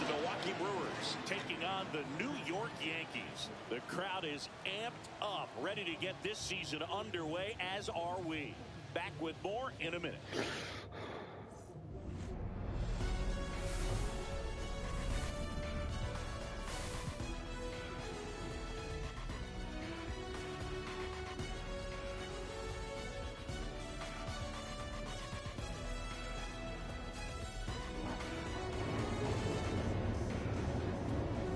the Milwaukee Brewers taking on the New York Yankees. The crowd is amped up, ready to get this season underway, as are we. Back with more in a minute.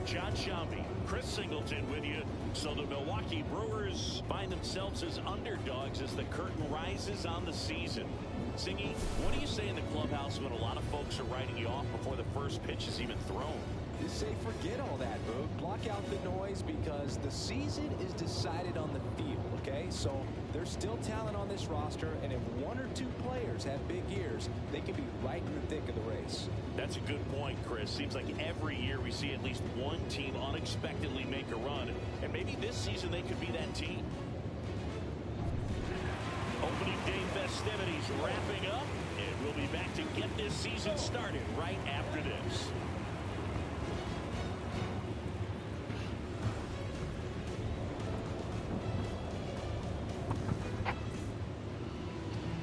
John Shambi, Chris Singleton with you. So the Milwaukee Brewers find themselves as underdogs as the curtain rises on the season. Singy, what do you say in the clubhouse when a lot of folks are writing you off before the first pitch is even thrown? You say forget all that, Boog. Block out the noise because the season is decided on the field, okay? So there's still talent on this roster, and if one or two players have big years, they can be right in the thick of the race. That's a good point, Chris. Seems like every year we see at least one team unexpectedly make a run, and maybe this season they could be that team. Opening day festivities wrapping up, and we'll be back to get this season started right after this.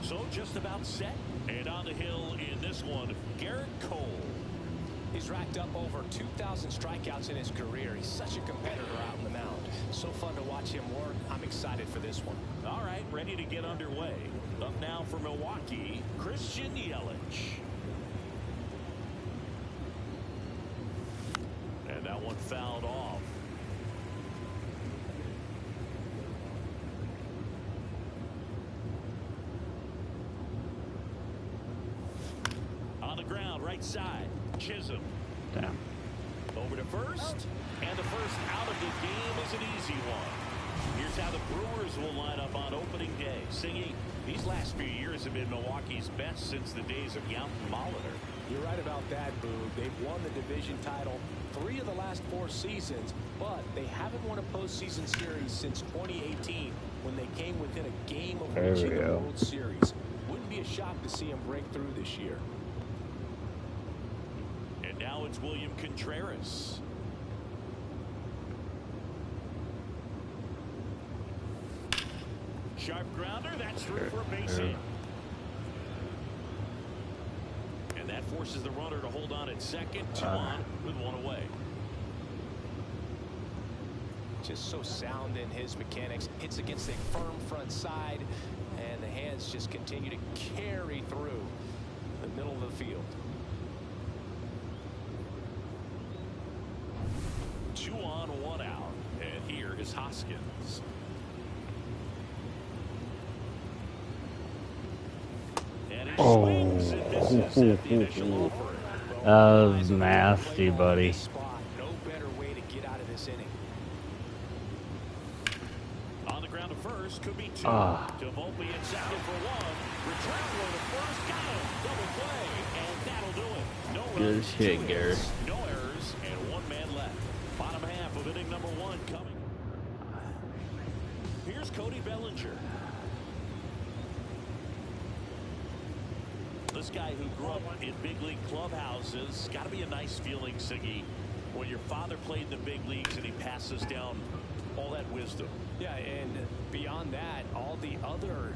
So just about set, and on the hill in this one, Garrett Cole. He's racked up over 2,000 strikeouts in his career. He's such a competitor out on the mound. So fun to watch him work. I'm excited for this one. All right, ready to get underway. Up now for Milwaukee, Christian Yelich. And that one fouled off. On the ground, right side, Chisholm. Damn. Over to first, and the first out of the game is an easy one. Here's how the Brewers will line up on opening day. Singy, these last few years have been Milwaukee's best since the days of Yount and Molitor. You're right about that, Boog. They've won the division title 3 of the last 4 seasons, but they haven't won a postseason series since 2018 when they came within a game of reaching the World Series. Wouldn't be a shock to see them break through this year. And now it's William Contreras. Sharp grounder, that's through for a base hit. And that forces the runner to hold on at second, 2 on with 1 away. Just so sound in his mechanics. Hits against a firm front side, and the hands just continue to carry through the middle of the field. 2 on, 1 out. And here is Hoskins. Oh, that was nasty, buddy. No better way to get out of this inning. On the ground to first, could be 2. To Volpe at second for 1. Return throw to first, got him. Double play, and that'll do it. No Good runs, shit, 2 Gary. hits, no errors, and 1 man left. Bottom half of inning number 1 coming. Here's Cody Bellinger. This guy who grew up in big league clubhouses, got to be a nice feeling, Siggy, when your father played in the big leagues and he passes down all that wisdom. Yeah, and beyond that, all the other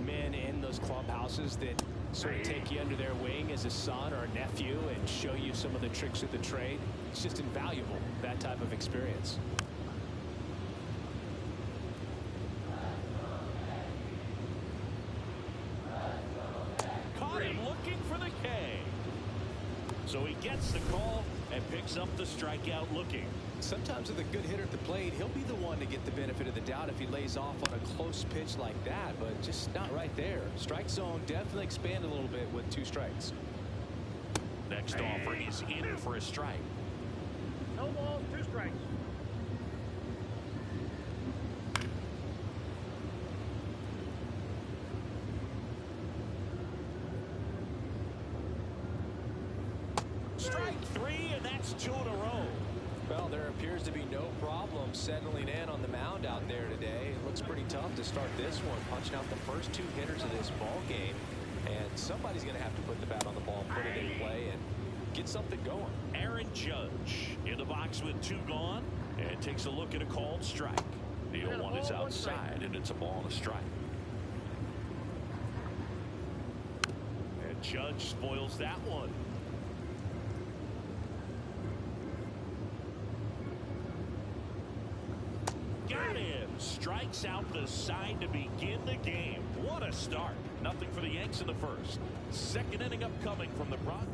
men in those clubhouses that sort of take you under their wing as a son or a nephew and show you some of the tricks of the trade. It's just invaluable, that type of experience. Caught him looking for the K. So he gets the call and picks up the strikeout looking. Sometimes with a good hitter at the plate, he'll be the one to get the benefit of the doubt if he lays off on a close pitch like that, but just not right there. Strike zone definitely expanded a little bit with 2 strikes. Next offer is in for a strike. No balls, 2 strikes. Strike 3, and that's 2 in a row. Well, there appears to be no problem settling in on the mound out there today. It looks pretty tough to start this one, punching out the first 2 hitters of this ball game, and somebody's going to have to put the bat on the ball, put it in play, and get something going. Aaron Judge in the box with 2 gone and takes a look at a called strike. The 0-1 is outside, and it's a ball and a strike. And Judge spoils that one. Got him. Strikes out the side to begin the game. What a start. Nothing for the Yanks in the first. Second inning upcoming from the Bronx.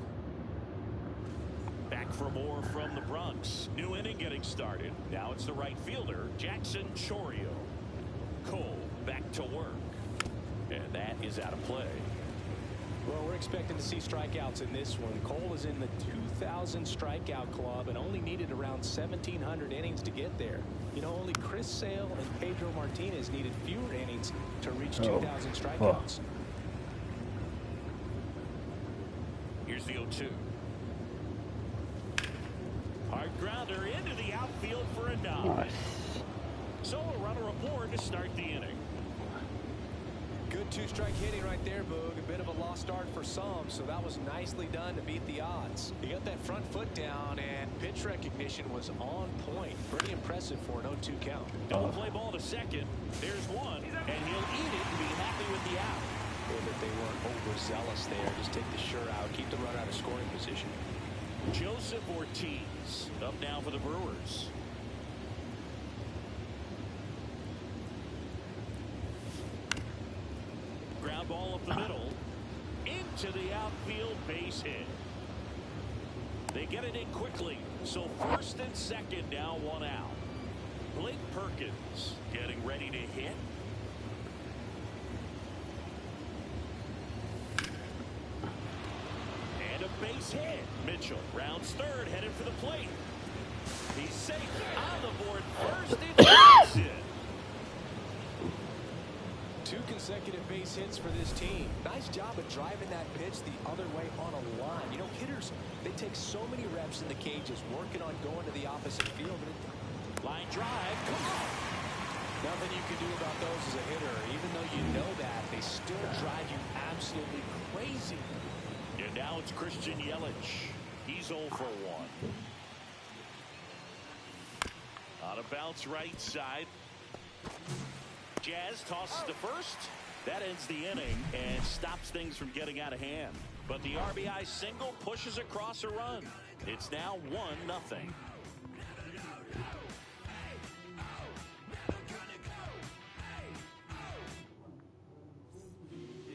Back for more from the Bronx. New inning getting started. Now it's the right fielder, Jackson Chourio. Cole back to work. And that is out of play. Well, we're expecting to see strikeouts in this one. Cole is in the 2,000 strikeout club and only needed around 1,700 innings to get there. You know, only Chris Sale and Pedro Martinez needed fewer innings to reach 2,000 strikeouts. Here's the 0-2. Hard grounder into the outfield for a dive. So a runner aboard to start the inning. Good 2-strike hitting right there, Boog. A bit of a lost start for some, so that was nicely done to beat the odds. He got that front foot down, and pitch recognition was on point. Pretty impressive for an 0-2 count. Double play ball to second. There's one, and he'll eat it to be happy with the out. That they weren't overzealous there. Just take the sure out, keep the runner out of scoring position. Joseph Ortiz up now for the Brewers. Ground ball up the middle. Into the outfield, base hit. They get it in quickly. So first and second now, 1 out. Blake Perkins getting ready to hit. And a base hit. Mitchell rounds third, headed for the plate. He's safe on the board first. It's it. 2 consecutive base hits for this team. Nice job of driving that pitch the other way on a line. You know, hitters, they take so many reps in the cages working on going to the opposite field. Line drive, come on. Nothing you can do about those as a hitter. Even though you know that, they still drive you absolutely crazy. And now it's Christian Yelich. He's 0 for 1. On a bounce right side. Jazz tosses to first. That ends the inning and stops things from getting out of hand. But the RBI single pushes across a run. It's now 1-0.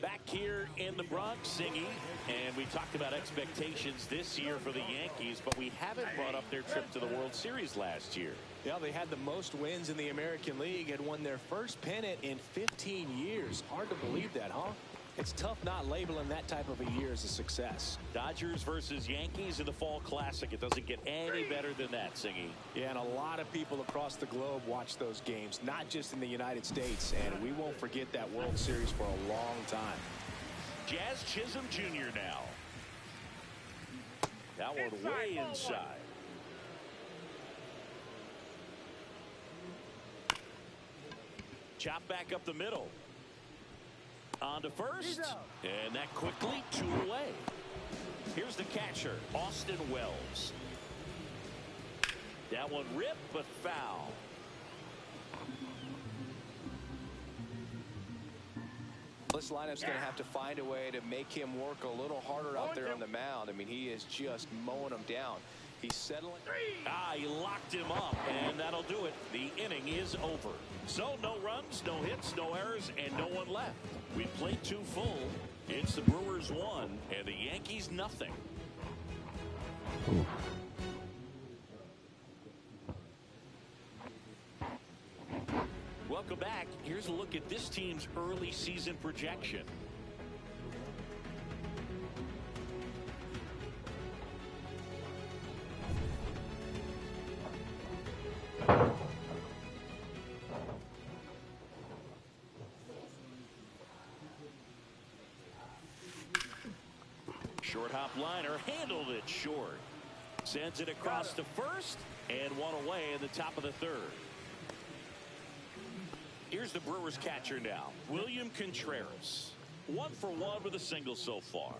Back here in the Bronx, Singy, and we talked about expectations this year for the Yankees, but we haven't brought up their trip to the World Series last year. Yeah, they had the most wins in the American League, had won their first pennant in 15 years. Hard to believe that, huh? It's tough not labeling that type of a year as a success. Dodgers versus Yankees in the Fall Classic. It doesn't get any better than that, Singy. Yeah, and a lot of people across the globe watch those games, not just in the United States, and we won't forget that World Series for a long time. Jazz Chisholm Jr. now. That one way inside. Chop back up the middle. On to first. And that quickly 2 away. Here's the catcher, Austin Wells. That one ripped, but foul. This lineup's going to have to find a way to make him work a little harder out there on the mound. I mean, he is just mowing them down. He's settling. He locked him up, and that'll do it. The inning is over. So no runs, no hits, no errors, and no one left. We played 2 full. It's the Brewers 1 and the Yankees nothing. Ooh. Welcome back. Here's a look at this team's early season projection. Short hop liner handled it short. Sends it across to first and 1 away in the top of the 3rd. Here's the Brewers catcher now, William Contreras. 1 for 1 with a single so far.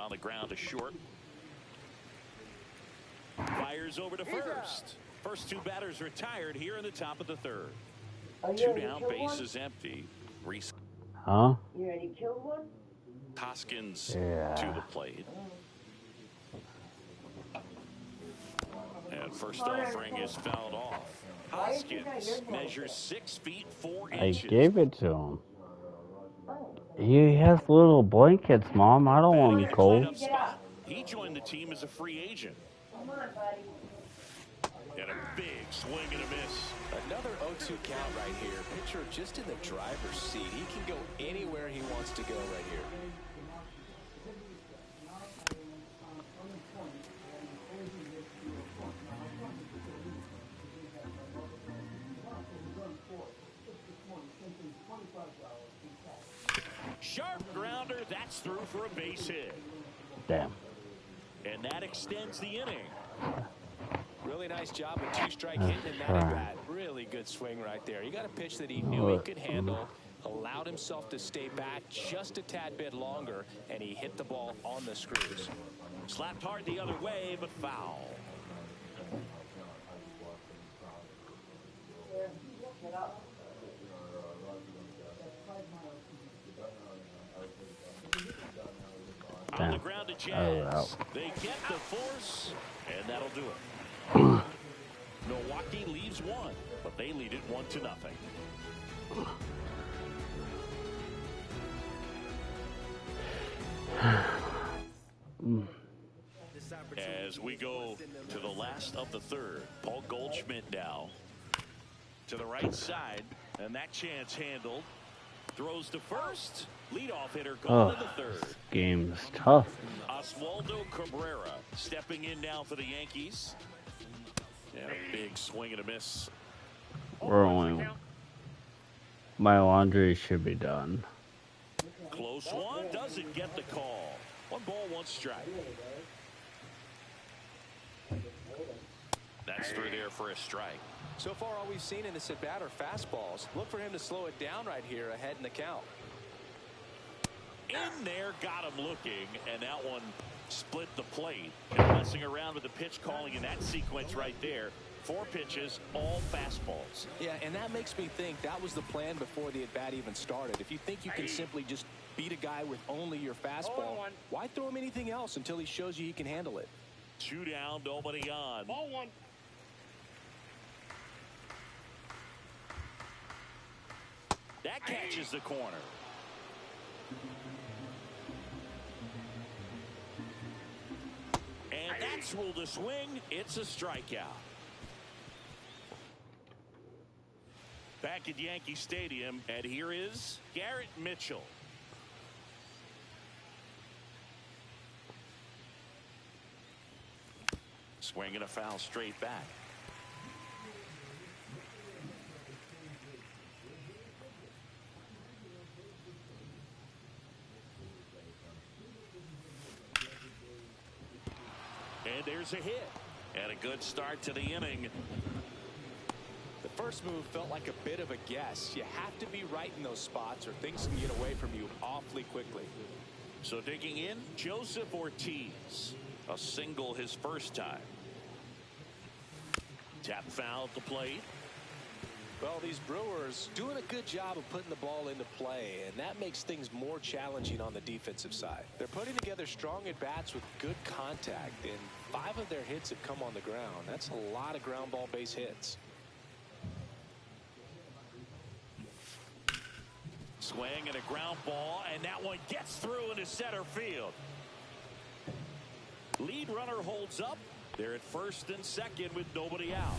On the ground to short. Fires over to first. First two batters retired here in the top of the third. Two down, bases empty. Reese. Huh? You already killed one? Hoskins Yeah. to the plate. And first offering is fouled off. Hoskins measures 6 feet 4 inches. I gave it to him. He has little blankets, Mom. I don't want him cold. He joined the team as a free agent. Come on, buddy. And a big swing and a miss. Another 0-2 count right here. Pitcher just in the driver's seat. He can go anywhere he wants to go right here. Sharp grounder. That's through for a base hit. Damn. And that extends the inning. Really nice job with 2-strike hitting in that at bat. Really good swing right there. He got a pitch that he knew he could handle, allowed himself to stay back just a tad bit longer, and he hit the ball on the screws. Slapped hard the other way, but foul. On the ground to Jazz. They get the force, and that'll do it. Milwaukee leaves one, but they lead it 1-0. As we go to the last of the third, Paul Goldschmidt now to the right side, and that chance handled. Throws to first. Leadoff hitter going to the third. Game's tough. Oswaldo Cabrera stepping in now for the Yankees. And a big swing and a miss. We're only. My laundry should be done. Close one. Doesn't get the call. 1 ball, 1 strike. That's through there for a strike. So far, all we've seen in this at-bat are fastballs. Look for him to slow it down right here ahead in the count. In there, got him looking, and that one split the plate. And messing around with the pitch calling in that sequence right there. 4 pitches, all fastballs. Yeah, and that makes me think that was the plan before the at-bat even started. If you think you can simply just beat a guy with only your fastball, why throw him anything else until he shows you he can handle it? 2 down, nobody on. Ball 1. That catches the corner. And that's ruled a swing. It's a strikeout. Back at Yankee Stadium, and here is Garrett Mitchell. Swing and a foul straight back. And there's a hit. And a good start to the inning. The first move felt like a bit of a guess. You have to be right in those spots or things can get away from you awfully quickly. So digging in, Joseph Ortiz. A single his first time. Tap foul at the plate. Well, these Brewers doing a good job of putting the ball into play, and that makes things more challenging on the defensive side. They're putting together strong at-bats with good contact, and 5 of their hits have come on the ground. That's a lot of ground ball base hits. Swing and a ground ball, and that one gets through into center field. Lead runner holds up. They're at first and second with nobody out.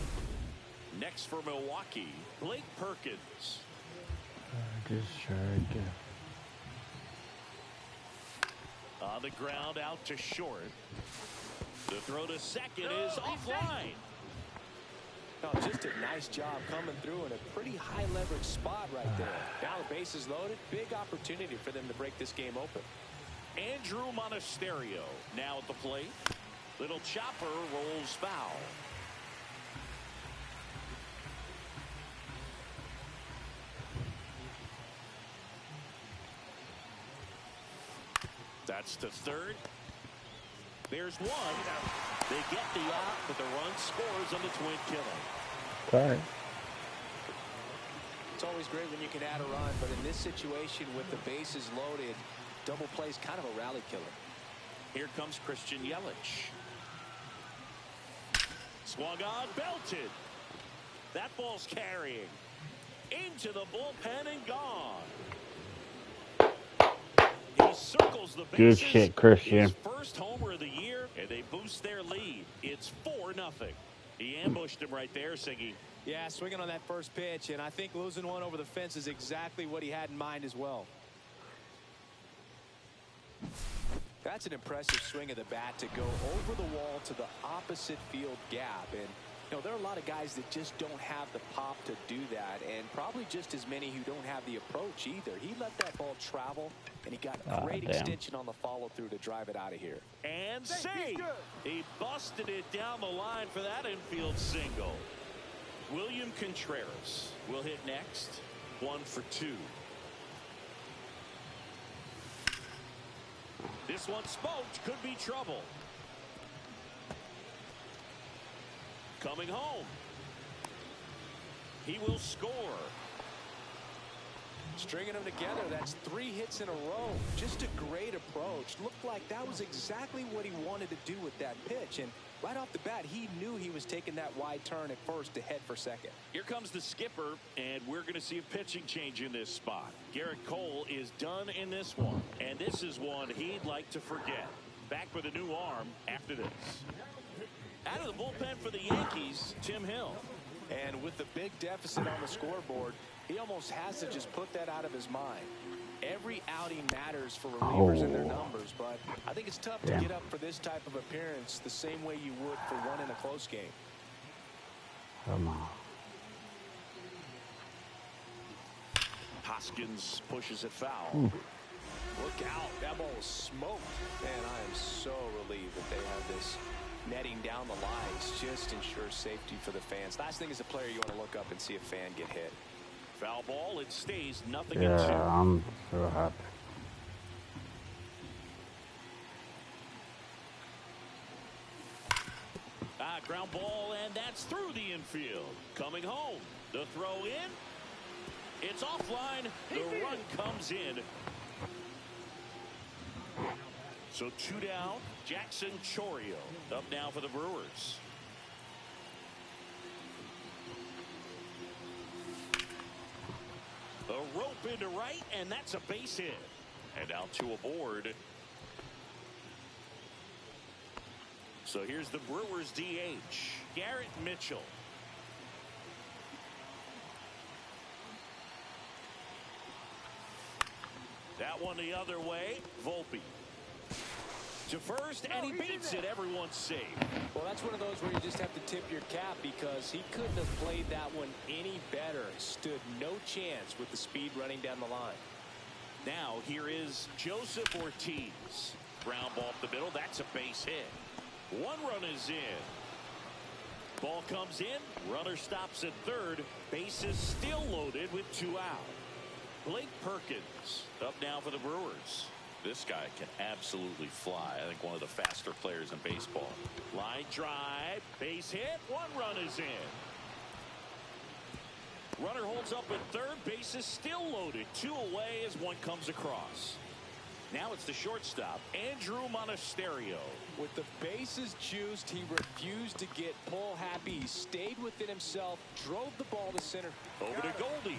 Next for Milwaukee, Blake Perkins. On the ground out to short. The throw to second is offline. Oh, just a nice job coming through in a pretty high leverage spot right there. Now the base is loaded. Big opportunity for them to break this game open. Andrew Monasterio now at the plate. Little chopper rolls foul. That's to third. There's one. They get the out, but the run scores on the twin killing. Sorry. It's always great when you can add a run, but in this situation with the bases loaded, double play is kind of a rally killer. Here comes Christian Yelich. Swung on, belted. That ball's carrying. Into the bullpen and gone. He circles the bases. Good shit, Christian. His first homer of the year, and they boost their lead. It's 4-0. He ambushed him right there, Siggy. Yeah, swinging on that first pitch, and I think losing one over the fence is exactly what he had in mind as well. That's an impressive swing of the bat to go over the wall to the opposite field gap. And, you know, there are a lot of guys that just don't have the pop to do that, and probably just as many who don't have the approach either. He let that ball travel, and he got great extension on the follow-through to drive it out of here. And safe. He busted it down the line for that infield single. William Contreras will hit next. 1 for 2. This one smoked. Could be trouble. Coming home. He will score. Stringing them together, that's 3 hits in a row. Just a great approach. Looked like that was exactly what he wanted to do with that pitch. And right off the bat, he knew he was taking that wide turn at first to head for second. Here comes the skipper, and we're going to see a pitching change in this spot. Garrett Cole is done in this one, and this is one he'd like to forget. Back with a new arm after this. Out of the bullpen for the Yankees, Tim Hill. And with the big deficit on the scoreboard, he almost has to just put that out of his mind. Every outing matters for relievers and their numbers, but I think it's tough to get up for this type of appearance the same way you would for one in a close game. Come on. Hoskins pushes it foul. Look out. That ball was smoked. Man, I am so relieved that they have this netting down the lines. Just ensures safety for the fans. Last thing as a player, you want to look up and see a fan get hit. Foul ball. It stays 0-2. Yeah, I'm so happy. Ground ball, and that's through the infield. Coming home. The throw in. It's offline. The run comes in. So 2 down. Jackson Chourio up now for the Brewers. A rope into right, and that's a base hit. And now 2 aboard. So here's the Brewers DH, Garrett Mitchell. That one the other way, Volpe. To first, and he beats it. Everyone's safe. Well, that's one of those where you just have to tip your cap because he couldn't have played that one any better. Stood no chance with the speed running down the line. Now here is Joseph Ortiz. Ground ball up the middle. That's a base hit. 1 run is in. Ball comes in. Runner stops at third. Bases still loaded with 2 out. Blake Perkins up now for the Brewers. This guy can absolutely fly. I think one of the faster players in baseball. Line drive, base hit, 1 run is in. Runner holds up at third, bases still loaded. 2 away as one comes across. Now it's the shortstop, Andrew Monasterio. With the bases juiced, he refused to get pull happy. He stayed within himself, drove the ball to center. Over to Goldie.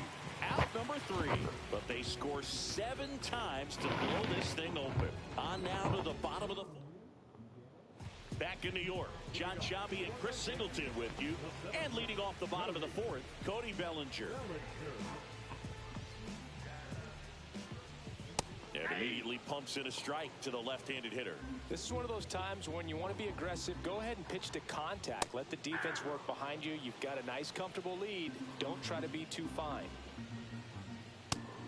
Out number 3. But they score 7 times to blow this thing open. On now to the bottom of the... Back in New York, John Sciambi and Chris Singleton with you. And leading off the bottom of the 4th, Cody Bellinger. And immediately pumps in a strike to the left-handed hitter. This is one of those times when you want to be aggressive. Go ahead and pitch to contact. Let the defense work behind you. You've got a nice, comfortable lead. Don't try to be too fine.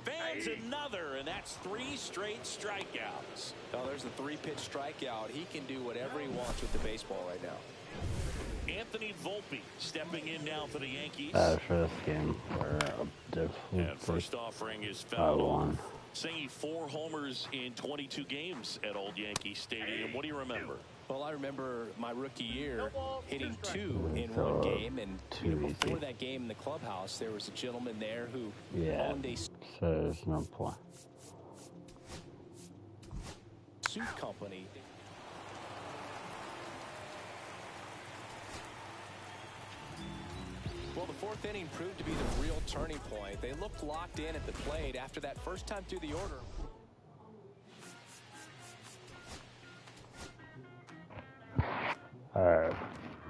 Fans another, and that's 3 straight strikeouts. Oh, there's the 3-pitch strikeout. He can do whatever he wants with the baseball right now. Anthony Volpe stepping in now for the Yankees. For this game, And first offering is foul off. Saying 4 homers in 22 games at Old Yankee Stadium. What do you remember? Well, I remember my rookie year No balls, hitting 2 2 in So, one game, and before easy. that game in the clubhouse, there was a gentleman there who Yeah. owned a So there's no point. suit company. Well, the fourth inning proved to be the real turning point. They looked locked in at the plate after that first time through the order. Alright,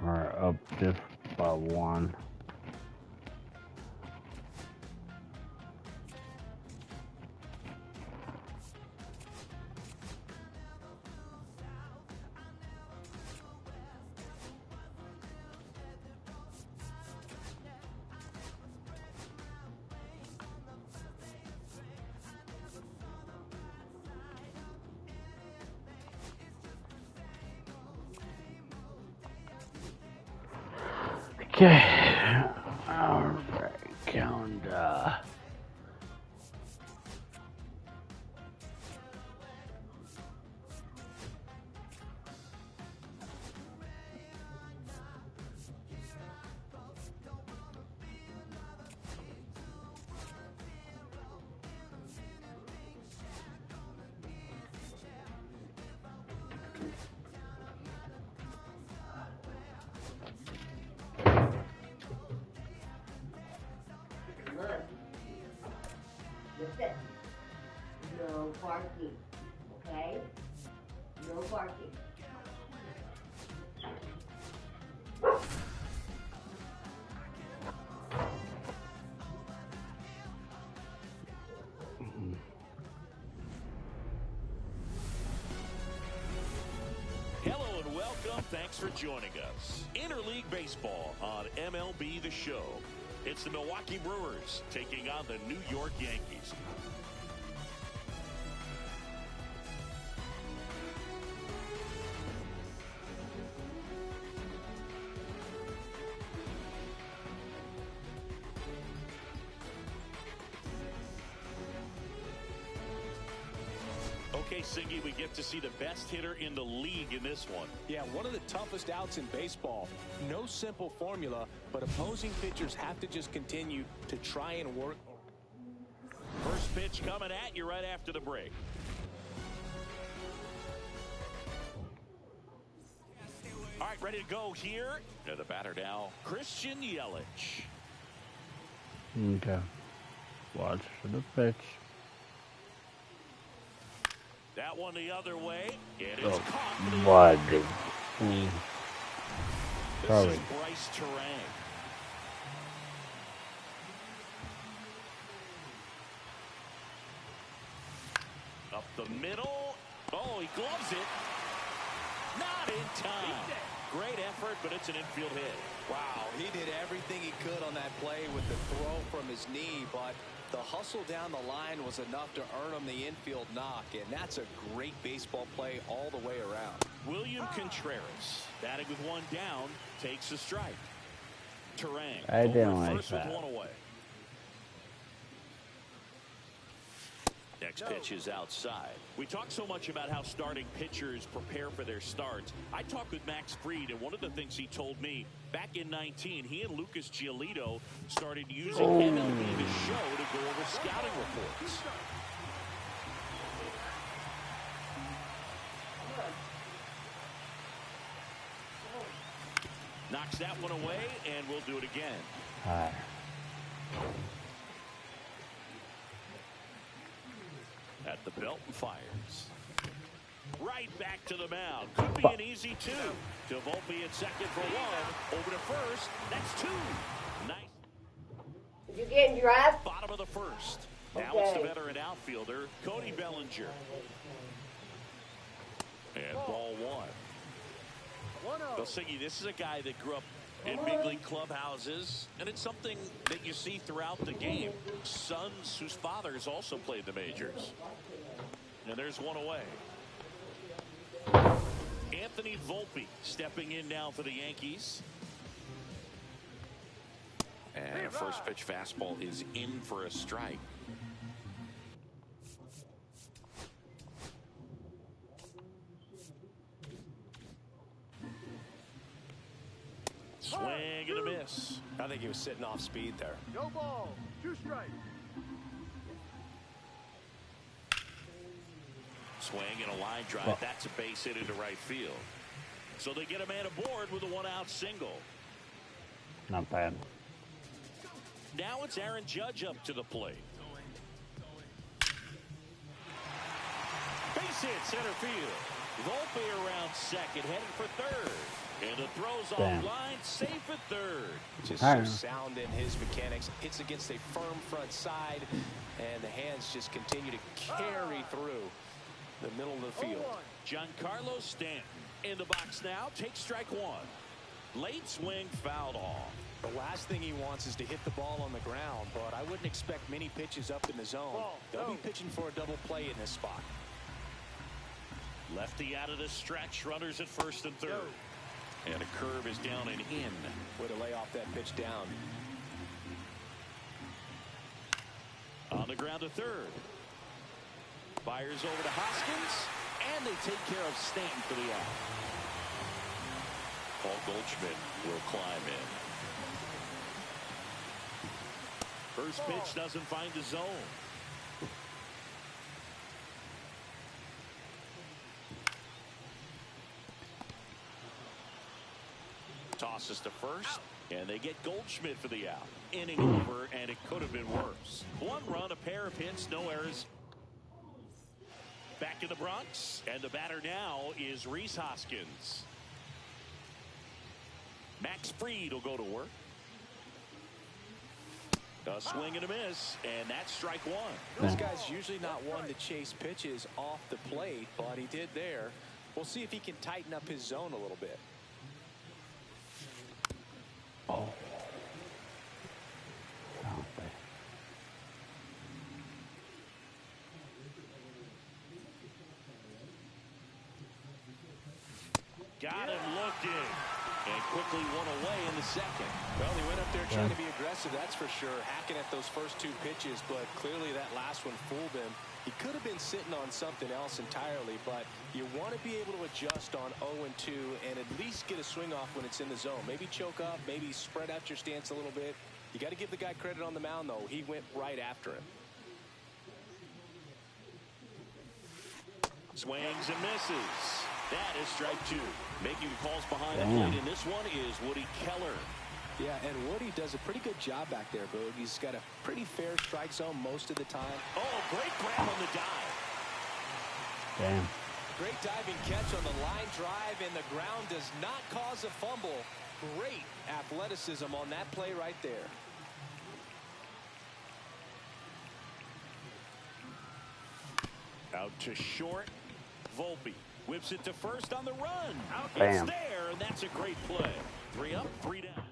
we're up just by 1. Okay. Alright, calendar. Listen. No barking. Okay? No barking. Hello and welcome. Thanks for joining us. Interleague Baseball on MLB The Show. It's the Milwaukee Brewers taking on the New York Yankees. Okay, Singy, we get to see the best hitter in the league in this one. Yeah, one of the toughest outs in baseball. No simple formula, but opposing pitchers have to just continue to try and work. First pitch coming at you right after the break. All right, ready to go here. And the batter now, Christian Yelich. Okay. Watch for the pitch. That one the other way. It is Oh, caught for the what? This Sorry. is Bryce Terang. Up the middle. Oh, he gloves it. Not in time. Great effort, but it's an infield hit. Wow, he did everything he could on that play with the throw from his knee, but the hustle down the line was enough to earn him the infield knock, and that's a great baseball play all the way around. William Contreras, batting with one down, takes a strike. Terang I didn't over like first that. with one away. Next pitch is outside. We talk so much about how starting pitchers prepare for their starts. I talked with Max Fried, and one of the things he told me back in 19, he and Lucas Giolito started using MLB The Show to go over scouting reports. Knocks that one away, and we'll do it again. Alright. At the belt and fires. Right back to the mound. Could be an easy two. To Volpe at second for one. Over to first. That's two. Nice. Did you get in draft? Bottom of the first. Okay. Now it's the veteran outfielder, Cody Bellinger. And ball one. 1-0. Well, Siggy, this is a guy that grew up in big league clubhouses, and it's something that you see throughout the game. Sons whose fathers also played the majors. And there's one away. Anthony Volpe stepping in now for the Yankees. And a first pitch fastball is in for a strike. Swing and a miss. I think he was sitting off speed there. No ball. 2 strikes. Swing and a line drive. That's a base hit into right field. So they get a man aboard with a 1-out single. Not bad. Now it's Aaron Judge up to the plate. Base hit center field. Volpe around second, headed for third. And the throw's off line, safe at third. Just so sound in his mechanics. Hits against a firm front side, and the hands just continue to carry through the middle of the field. Giancarlo Stanton in the box now. Takes strike 1. Late swing, fouled off. The last thing he wants is to hit the ball on the ground, but I wouldn't expect many pitches up in the zone. They'll be pitching for a double play in this spot. Lefty out of the stretch. Runners at first and third. And a curve is down and in. Way to lay off that pitch down. On the ground to third. Fires over to Hoskins. And they take care of Stanton for the out. Paul Goldschmidt will climb in. First pitch doesn't find the zone. Tosses to first, and they get Goldschmidt for the out. Inning over, and it could have been worse. 1 run, a pair of hits, no errors. Back in the Bronx, and the batter now is Rhys Hoskins. Max Fried will go to work. A swing and a miss, and that's strike 1. This guy's usually not one to chase pitches off the plate, but he did there. We'll see if he can tighten up his zone a little bit. Oh. Got him looking, and quickly one away in the second. Well, he went up there trying to be aggressive, that's for sure, hacking at those first 2 pitches, but clearly that last one fooled him. He could have been sitting on something else entirely, but you want to be able to adjust on 0-2 and at least get a swing off when it's in the zone. Maybe choke up, maybe spread out your stance a little bit. You got to give the guy credit on the mound, though. He went right after him. Swings and misses. That is strike 2. Making the calls behind the plate in this one is Woody Keller. Yeah, and Woody does a pretty good job back there, Boog. He's got a pretty fair strike zone most of the time. Oh, great grab on the dive. Damn. Great diving catch on the line drive, and the ground does not cause a fumble. Great athleticism on that play right there. Out to short. Volpe whips it to first on the run. Bam. It's there, and that's a great play. 3 up, 3 down.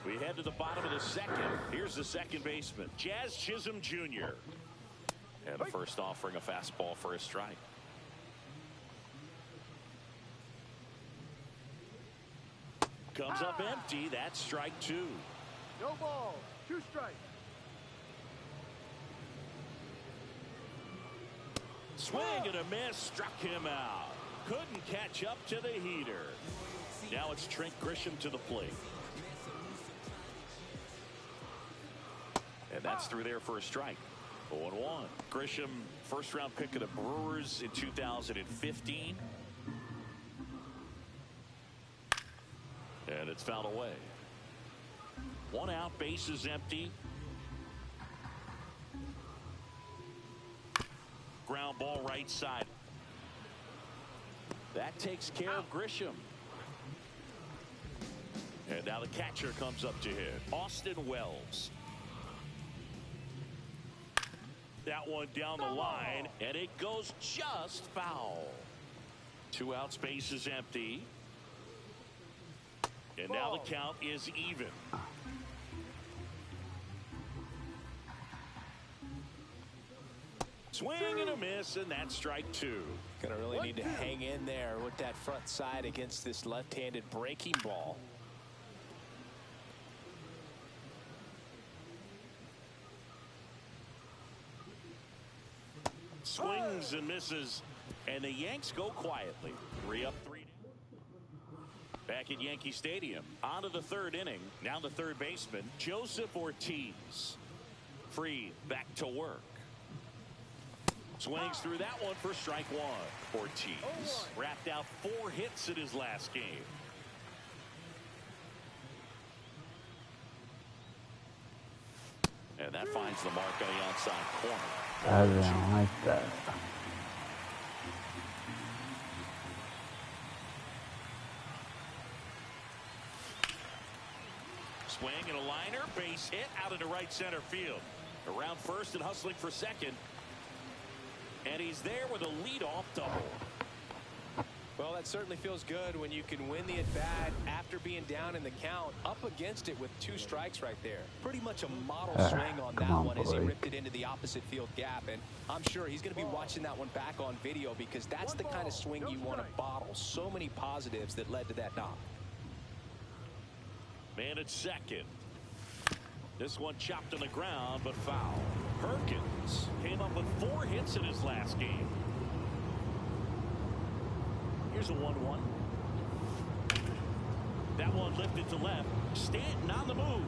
We head to the bottom of the second. Here's the second baseman, Jazz Chisholm Jr. And the first offering a fastball for a strike. Comes up empty. That's strike 2. No ball. 2 strikes. Swing and a miss. Struck him out. Couldn't catch up to the heater. Now it's Trent Grisham to the plate. And that's through there for a strike. 0-1. Grisham, first round pick of the Brewers in 2015. And it's fouled away. 1 out, bases empty. Ground ball right side. That takes care of Grisham. And now the catcher comes up to hit. Austin Wells. That one down the line, and it goes just foul. 2 outs, base is empty. And now the count is even. Swing and a miss, and that's strike 2. Gonna really need to hang in there with that front side against this left-handed breaking ball. Swings and misses, and the Yanks go quietly. 3 up, 3 down. Back at Yankee Stadium, on to the third inning. Now the third baseman, Joseph Ortiz. Free, back to work. Swings through that one for strike one. Ortiz wrapped out 4 hits in his last game. And that finds the mark on the outside corner. I didn't like that. Swing and a liner, base hit out into right center field. Around first and hustling for second. And he's there with a leadoff double. Well, that certainly feels good when you can win the at-bat after being down in the count, up against it with 2 strikes right there. Pretty much a model swing on that one as he ripped it into the opposite field gap. And I'm sure he's going to be watching that one back on video because that's the kind of swing you want to bottle. So many positives that led to that knock. Man at second. This one chopped on the ground, but foul. Perkins came up with 4 hits in his last game. Here's a 1-1. That one lifted to left. Stanton on the move.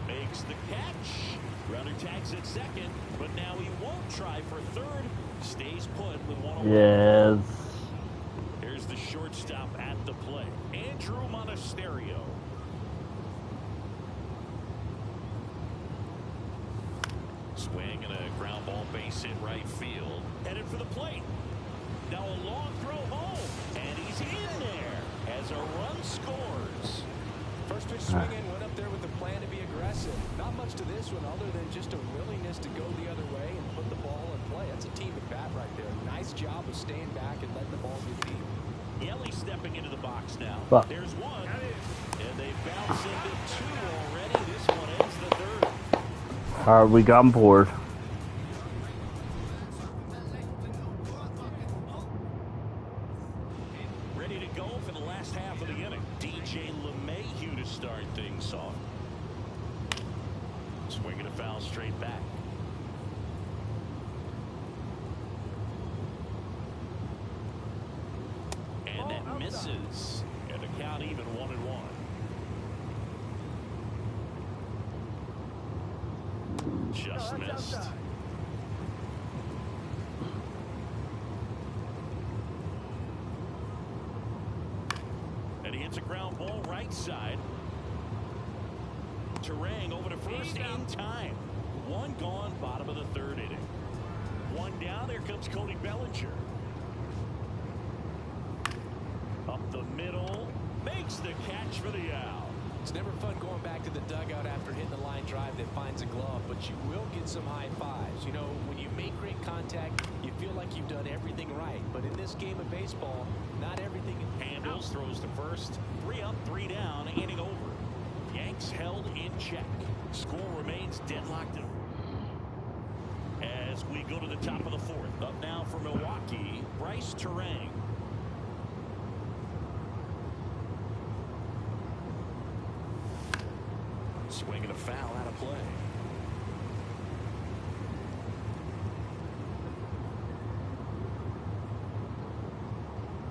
Makes the catch. Runner tags at second, but now he won't try for third. Stays put with 1 away. Yes. Here's the shortstop at the plate, Andrew Monasterio. Swing and a ground ball base hit right field. Headed for the plate. Now a long throw home, and he's in there as a run scores. First pitch swinging, went up there with the plan to be aggressive. Not much to this one other than just a willingness to go the other way and put the ball in play. That's a team at bat right there. Nice job of staying back and letting the ball get deep. Yelly stepping into the box now. But there's one, and they bounce into 2 already. This one ends the third. all right, we got on board. Ready to go for the last half of the inning. DJ LeMahieu to start things off. Swinging a foul straight back. And that misses. And the count even 1-1. Just missed. And he hits a ground ball right side. Terang over to first in time. 1 gone, bottom of the third inning. 1 down, here comes Cody Bellinger. Up the middle, makes the catch for the out. It's never fun going back to the dugout after hitting a line drive that finds a glove, but you will get some high fives. You know, when you make great contact, you feel like you've done everything right. But in this game of baseball, not everything. Handles, throws to first. 3 up, 3 down, inning over. Yanks held in check. Score remains deadlocked. As we go to the top of the 4th. Up now for Milwaukee, Bryce Terang. Swinging a foul out of play.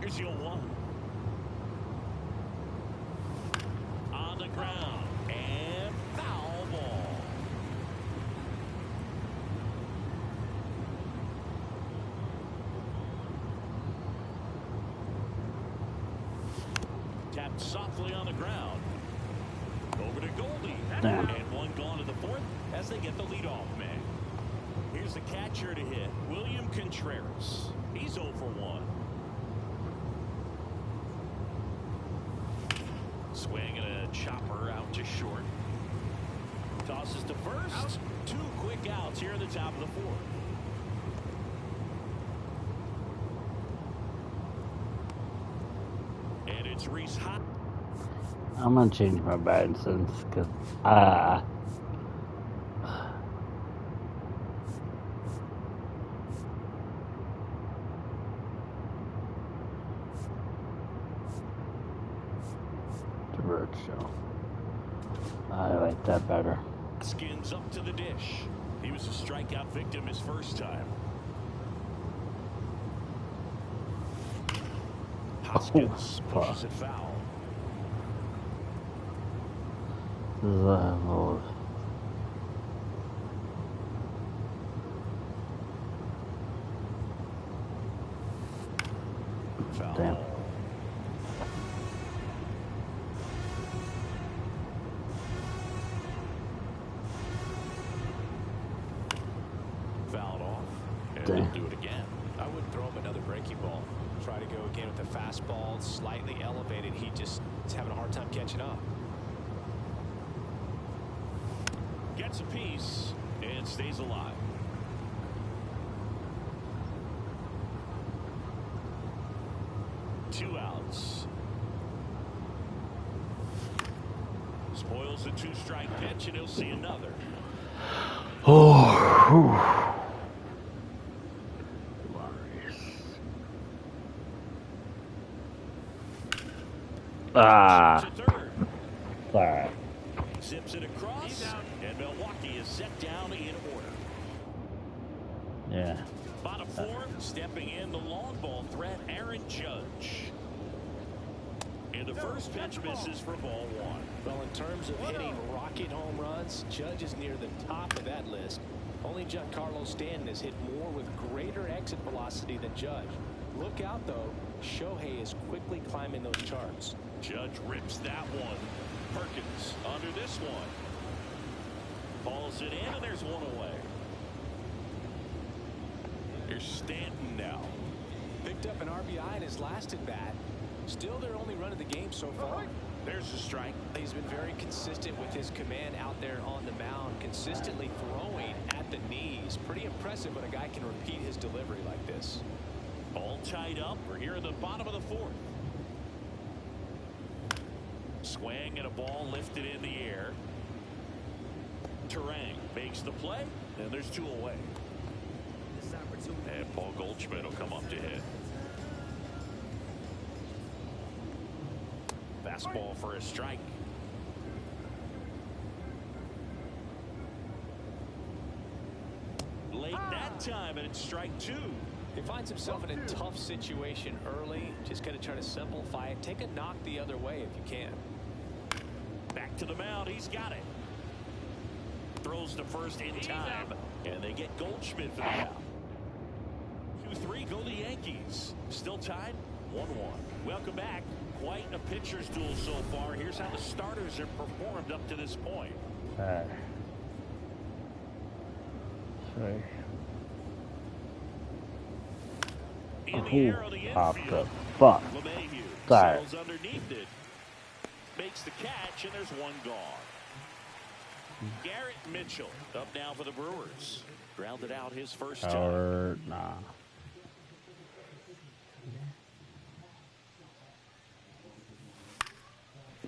Here's the 0-1. On the ground. And foul ball. Tapped softly on the ground. Over to Goldie. Damn. And 1 gone to the 4th as they get the leadoff man. Here's the catcher to hit, William Contreras. He's 0 for 1. Swing and a chopper out to short. Tosses to first. 2 quick outs here at the top of the 4th. And it's Reese Hot. I'm gonna change my batting sense because the road show. I like that better. Skins up to the dish. He was a strikeout victim his first time. Hoskins pushes it foul. Lord. Foul. Damn. Fouled off. And Damn. they'll do it again. I wouldn't throw him another breaking ball. Try to go again with the fastball, slightly elevated. He just is having a hard time catching up. Gets a piece and stays alive. Two outs. Spoils the two-strike pitch, and he'll see another. Oh. Ah. To third. Sorry. Zips it across, and Milwaukee is set down in order. Yeah. Bottom fourth, stepping in the long ball threat, Aaron Judge. And the first pitch misses for ball one. Well, in terms of hitting rocket home runs, Judge is near the top of that list. Only Giancarlo Stanton has hit more with greater exit velocity than Judge. Look out, though. Shohei is quickly climbing those charts. Judge rips that one. Perkins under this one. Falls it in, and there's one away. Here's Stanton now. Picked up an RBI in his last at bat. Still their only run of the game so far. There's the strike. He's been very consistent with his command out there on the mound, consistently throwing at the knees. Pretty impressive when a guy can repeat his delivery like this. All tied up. We're here in the bottom of the fourth. Swing and a ball lifted in the air. Terang makes the play, and there's two away. And Paul Goldschmidt will come up to hit. Fastball for a strike. Late that time, and it's strike two. He finds himself in a tough situation early. Just got to try to simplify it. Take a knock the other way if you can. Back to the mound. He's got it. Throws to first in time. And they get Goldschmidt for the out. 2-3 go the Yankees. Still tied 1-1. Welcome back. Quite a pitcher's duel so far. Here's how the starters have performed up to this point. Sorry. In the air on the Popped infield. up. Fuck. LeMahieu Sorry. settles underneath it. Makes the catch, and there's one gone. Garrett Mitchell up now for the Brewers. Grounded out his first time. Or nah.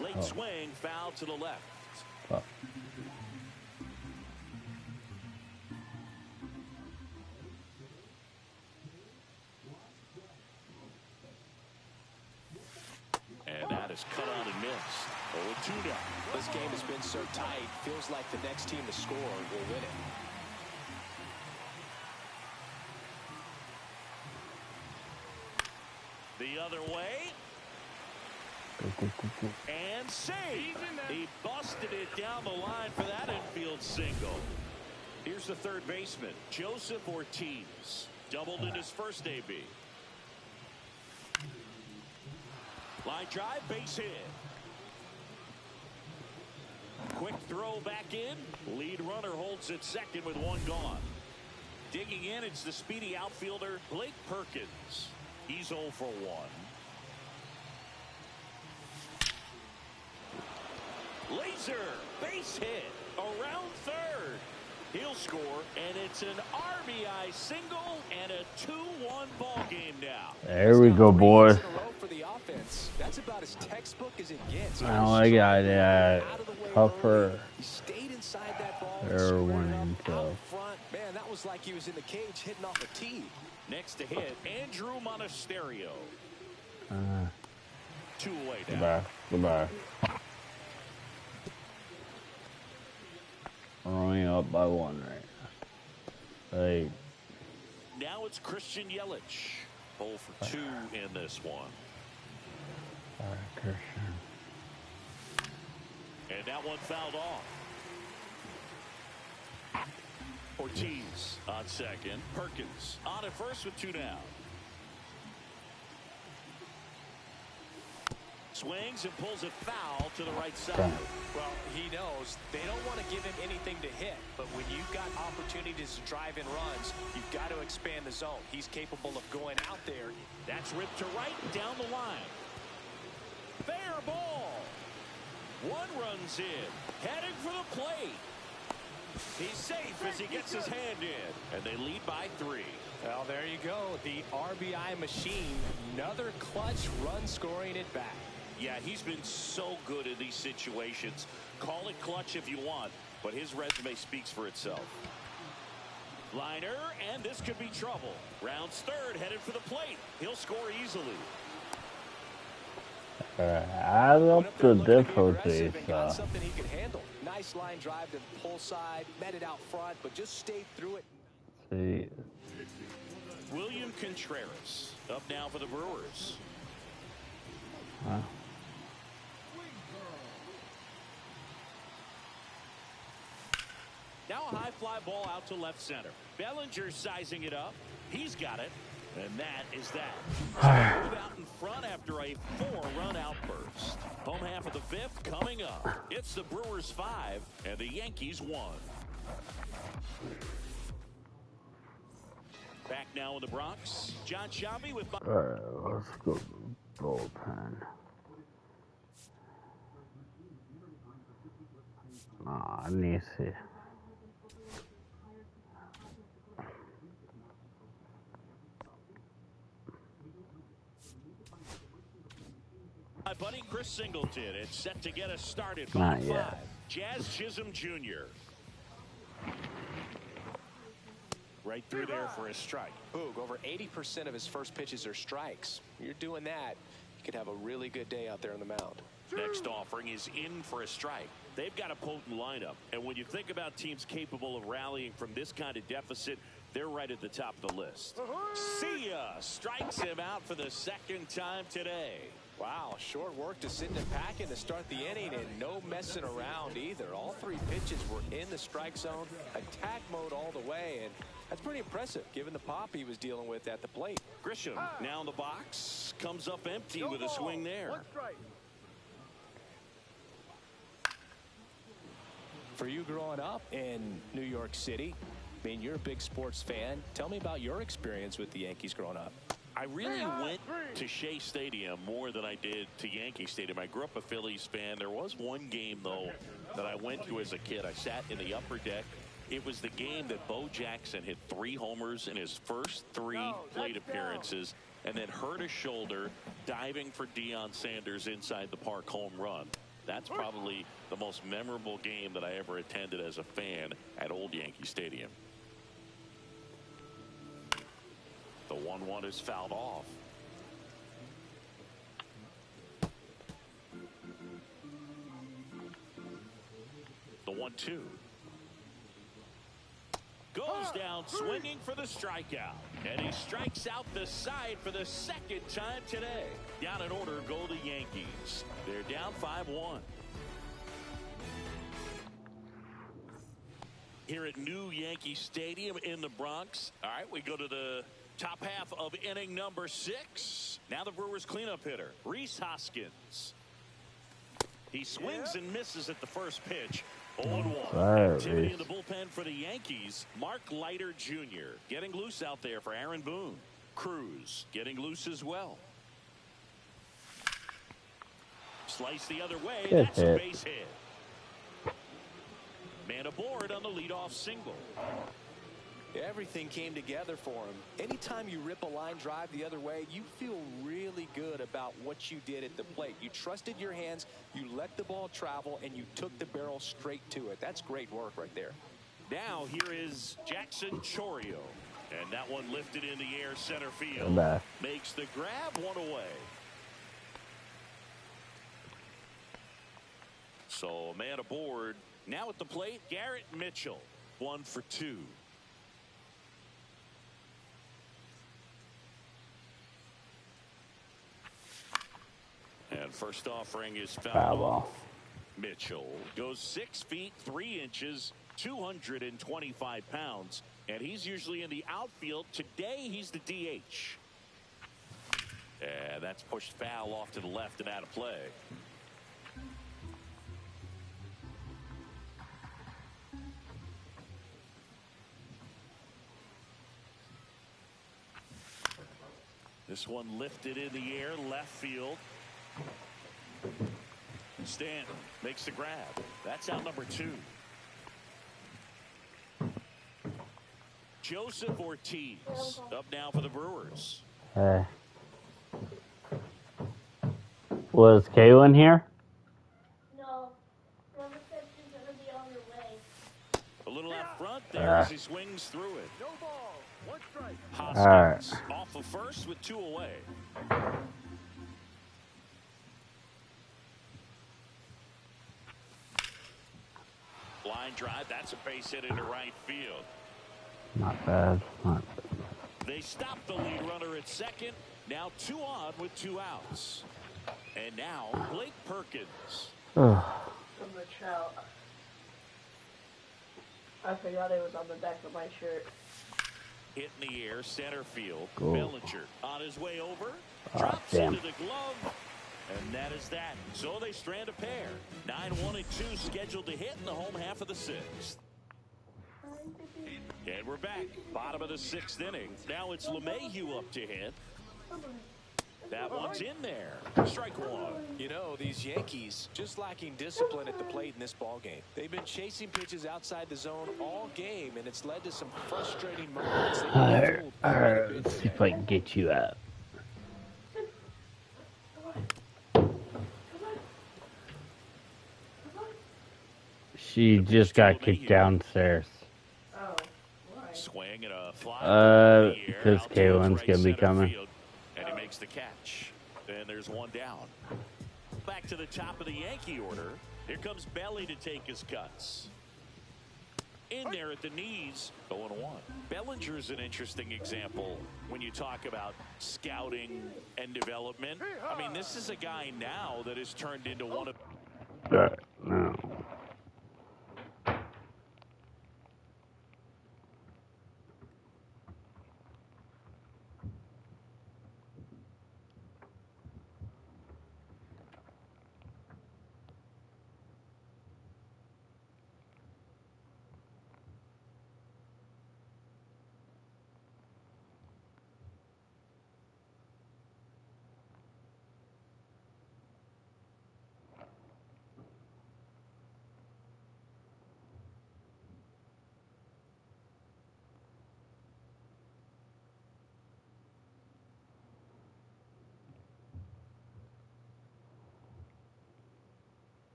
Late swing, foul to the left. Fuck. And that is cut on and missed. 0-2 now. This game has been so tight. Feels like the next team to score will win it. The other way. And save. He busted it down the line for that infield single. Here's the third baseman, Joseph Ortiz. Doubled in his first AB. Line drive, base hit. Quick throw back in. Lead runner holds at second with one gone. Digging in, it's the speedy outfielder, Blake Perkins. He's 0 for 1. Laser, base hit, around third. He'll score, and it's an RBI single and a 2-1 ball game now. There we go, boys. That's about as textbook as it gets. I don't like that. Tougher. He stayed inside that ball. They're winning, so. Man, that was like he was in the cage hitting off a tee. Next to hit, Andrew Monasterio. 2 away now. Goodbye. Goodbye. Running up by 1 right now. Hey. Now it's Christian Yelich. 0 for 2 in this one. Christian. And that one fouled off. Ortiz on second. Perkins on at first with 2 down. Swings and pulls it foul to the right side. Well, he knows they don't want to give him anything to hit, but when you've got opportunities to drive in runs, you've got to expand the zone. He's capable of going out there. That's ripped to right down the line. Fair ball. One runs in, heading for the plate. He's safe as he gets his hand in, and they lead by 3. Well, there you go. The RBI machine. Another clutch run scoring it back. Yeah, he's been so good in these situations. Call it clutch if you want, but his resume speaks for itself. Liner, and this could be trouble. Rounds third, headed for the plate. He'll score easily. Add up the difficulties. Something he can handle. Nice line drive to the pull side, met it out front, but just stayed through it. See. William Contreras up now for the Brewers. Huh? Now a high fly ball out to left center. Bellinger sizing it up. He's got it. And that is that. So move out in front after a 4-run outburst. Home half of the 5th coming up. It's the Brewers 5 and the Yankees 1. Back now in the Bronx. John Shambi with... Alright, let's go to the bullpen. I need to see. My buddy Chris Singleton is set to get us started. Not 5. yet. Jazz Chisholm Jr. Right through there for a strike. Boog, over 80% of his first pitches are strikes. You're doing that, you could have a really good day out there on the mound. Next offering is in for a strike. They've got a potent lineup, and when you think about teams capable of rallying from this kind of deficit, they're right at the top of the list. See ya! Strikes him out for the 2nd time today. Wow, short work to sit and pack in to start the inning, and no messing around either. All 3 pitches were in the strike zone, attack mode all the way, and that's pretty impressive given the pop he was dealing with at the plate. Grisham now in the box, comes up empty with a swing there. 1 strike. For you growing up in New York City, I mean, you're a big sports fan. Tell me about your experience with the Yankees growing up. I really went to Shea Stadium more than I did to Yankee Stadium. I grew up a Phillies fan. There was one game, though, that I went to as a kid. I sat in the upper deck. It was the game that Bo Jackson hit 3 homers in his first 3 plate appearances and then hurt his shoulder diving for Deion Sanders inside the park home run. That's probably the most memorable game that I ever attended as a fan at Old Yankee Stadium. The 1-1 is fouled off. The 1-2. Goes down swinging for the strikeout. And he strikes out the side for the 2nd time today. Down in order go the Yankees. They're down 5-1. Here at New Yankee Stadium in the Bronx. All right, we go to the top half of inning number 6. Now the Brewers cleanup hitter, Rhys Hoskins. He swings and misses at the first pitch. 0-1. Activity in the bullpen for the Yankees. Mark Leiter Jr. getting loose out there for Aaron Boone. Cruz getting loose as well. Slice the other way. That's a base hit. Man aboard on the leadoff single. Everything came together for him. Anytime you rip a line drive the other way, you feel really good about what you did at the plate. You trusted your hands, you let the ball travel, and you took the barrel straight to it. That's great work right there. Now here is Jackson Chourio. And that one lifted in the air center field. Makes the grab, 1 away. So a man aboard. Now at the plate, Garrett Mitchell. 1 for 2. And first offering is Foul foul ball. off. Mitchell goes 6 feet 3 inches, 225 pounds, and he's usually in the outfield. Today he's the DH. And that's pushed foul off to the left and out of play. This one lifted in the air, left field. Stanton makes the grab. That's out number 2. Joseph Ortiz up now for the Brewers. Hey. Was Kaylin here? No. Mama said she's going to be on her way. A little out front there as he swings through it. No ball. 1 strike. Hoskins off of first with 2 away. Line drive. That's a base hit into right field. Not bad. They stop the lead runner at second. Now 2 on with 2 outs. And now Blake Perkins. From the trout. I forgot it was on the back of my shirt. Hit in the air, center field. Cool. Bellinger on his way over. Oh, Drops damn. into the glove. And that is that. So they strand a pair. 9-1 and 2 scheduled to hit in the home half of the 6th. And we're back. Bottom of the 6th inning. Now it's LeMahieu up to hit. That one's in there. Strike 1. You know, these Yankees just lacking discipline at the plate in this ball game. They've been chasing pitches outside the zone all game, and it's led to some frustrating moments. Alright, let's see if I can get you out. She just got kicked downstairs. Oh, why? Swing and a fly. Because Kaylin's gonna be coming. Field, and he makes the catch. And there's 1 down. Back to the top of the Yankee order. Here comes Belly to take his cuts. In there at the knees, 0-1. Bellinger's an interesting example when you talk about scouting and development. I mean, this is a guy now that has turned into one of... No.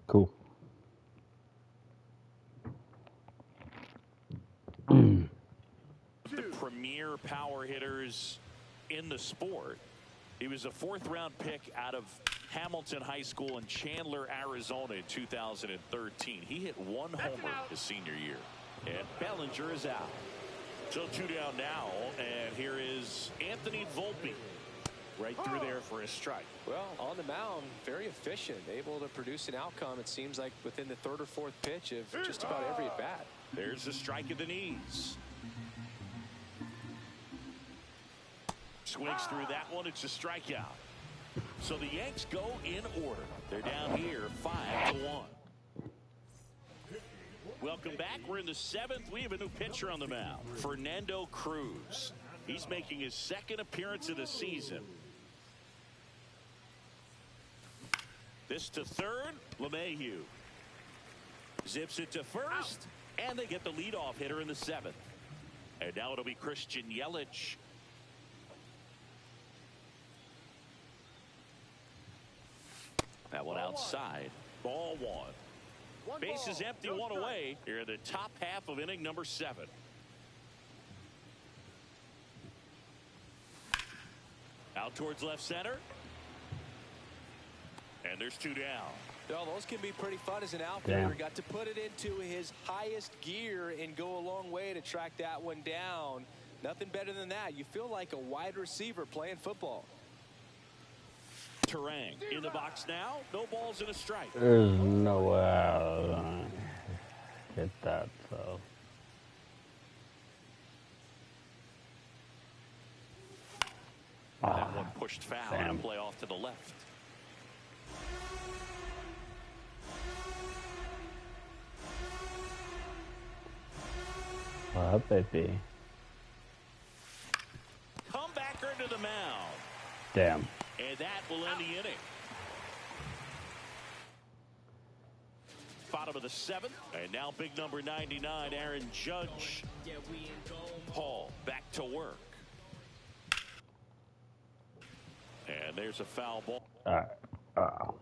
Cool. The premier power hitters in the sport. He was a 4th-round pick out of Hamilton High School in Chandler, Arizona in 2013. He hit 1 homer his senior year. And Bellinger is out. So 2 down now, and here is Anthony Volpe. Right through there for a strike. Well, on the mound, very efficient, able to produce an outcome, it seems like, within the 3rd or 4th pitch of just about every at-bat. There's the strike at the knees. Swings through that one. It's a strikeout. So the Yanks go in order. They're down here 5-1. Welcome back. We're in the 7th. We have a new pitcher on the mound, Fernando Cruz. He's making his 2nd appearance of the season. This to third, LeMahieu. Zips it to first, And they get the leadoff hitter in the 7th. And now it'll be Christian Yelich. That one outside. Ball 1. Base is empty, one away. Here in the top half of inning number 7. Out towards left center. And there's 2 down. Well, those can be pretty fun as an outfielder. Got to put it into his highest gear and go a long way to track that one down. Nothing better than that. You feel like a wide receiver playing football. Terang in the box now. No balls and a strike. There's no way I was gonna hit that, so. That one pushed foul and play off to the left. What up, baby? Comebacker into the mound. Damn. And that will end the inning. Bottom of the 7th. And now big number 99, Aaron Judge. Paul back to work. And there's a foul ball. All right.